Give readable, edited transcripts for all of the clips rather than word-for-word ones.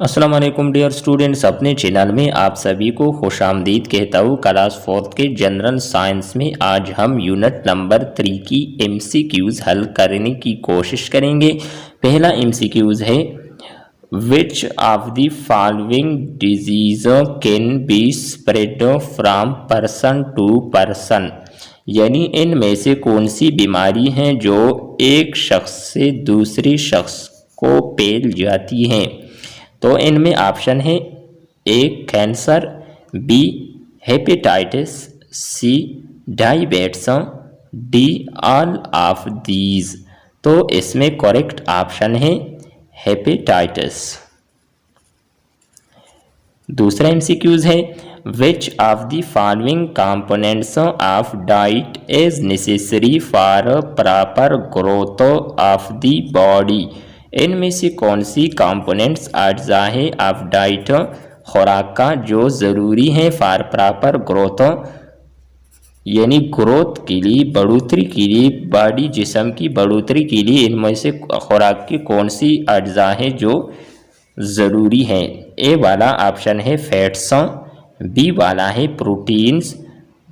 अस्सलाम वालेकुम dear students, अपने चैनल में आप सभी को खुशामदीद कहता हूँ। क्लास 4 के जनरल साइंस में आज हम यूनिट नंबर 3 की एमसीक्यूज़ हल करने की कोशिश करेंगे। पहला एमसीक्यूज़ है, which of the following disease can be spread from person to person, यानी इनमें से कौन सी बीमारी हैं जो एक शख्स से दूसरे शख्स को फैल जाती हैं। तो इनमें ऑप्शन है, A cancer, B hepatitis, C diabetes, D all of these. तो इसमें करेक्ट ऑप्शन है हेपेटाइटिस। दूसरा एमसीक्यूज है, which of the following components of diet is necessary for proper growth of the body. इनमें से कौन सी कंपोनेंट्स अज्जा है ऑफ डाइट, खुराक का, जो ज़रूरी है फॉर प्रॉपर ग्रोथ, यानी ग्रोथ के लिए, बढ़ोतरी के लिए, बॉडी जिस्म की बढ़ोतरी के लिए इनमें से खुराक की कौन सी अज्जा है जो ज़रूरी है। ए वाला ऑप्शन है फैट्स, बी वाला है प्रोटीन्स,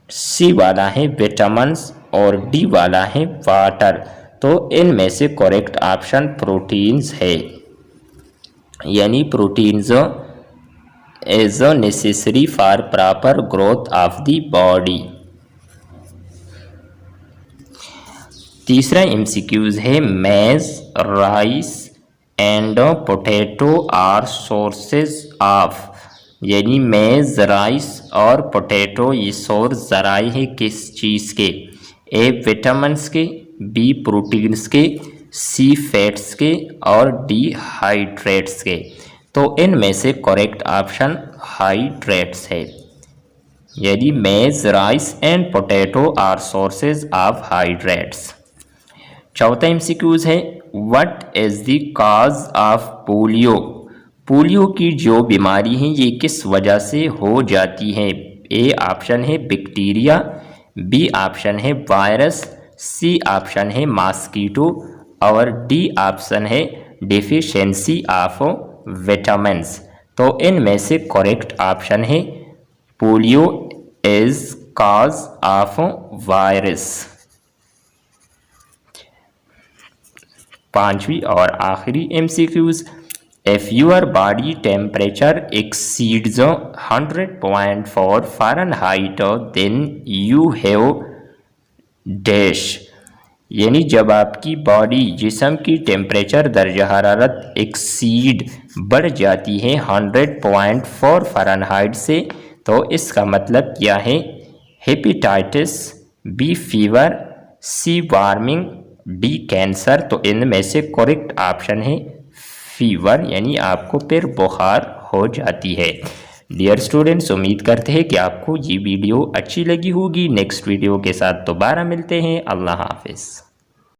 सी वाला है विटामिन्स और डी वाला है वाटर। तो इनमें से करेक्ट ऑप्शन प्रोटीन्स है, यानी proteins is necessary for proper growth of the body. तीसरा एमसीक्यूज है, maize, rice and potato are sources of, यानी मेज, राइस और पोटैटो ये सोर्स ज़राए हैं किस चीज़ के। ए विटामिन्स के, बी प्रोटीन्स के, सी फैट्स के और डी हाइड्रेट्स के। तो इनमें से करेक्ट ऑप्शन हाइड्रेट्स है, यानी maize, rice and potato are sources of hydrates. चौथा एमसीक्यूज है, what is the cause of polio. Polio की जो बीमारी है ये किस वजह से हो जाती है। ए ऑप्शन है बैक्टीरिया, बी ऑप्शन है वायरस, सी ऑप्शन है मॉस्किटो और डी ऑप्शन है डेफिशिएंसी ऑफ विटामिन्स। तो इनमें से करेक्ट ऑप्शन है polio is cause of virus. पांचवी और आखिरी MCQs, if your body temperature exceeds 100.4 Fahrenheit then you have dash, यानी जब आपकी बॉडी जिस्म की टेम्परेचर दर्जा हरारत एक्सीड बढ़ जाती है 100.4 फ़ारेनहाइट से, तो इसका मतलब क्या है। हेपेटाइटिस, बी फीवर, सी वार्मिंग, डी कैंसर। तो इनमें से करेक्ट ऑप्शन है फीवर, यानी आपको फिर बुखार हो जाती है। डियर स्टूडेंट्स, उम्मीद करते हैं कि आपको ये वीडियो अच्छी लगी होगी। नेक्स्ट वीडियो के साथ दोबारा मिलते हैं। अल्लाह हाफिज़।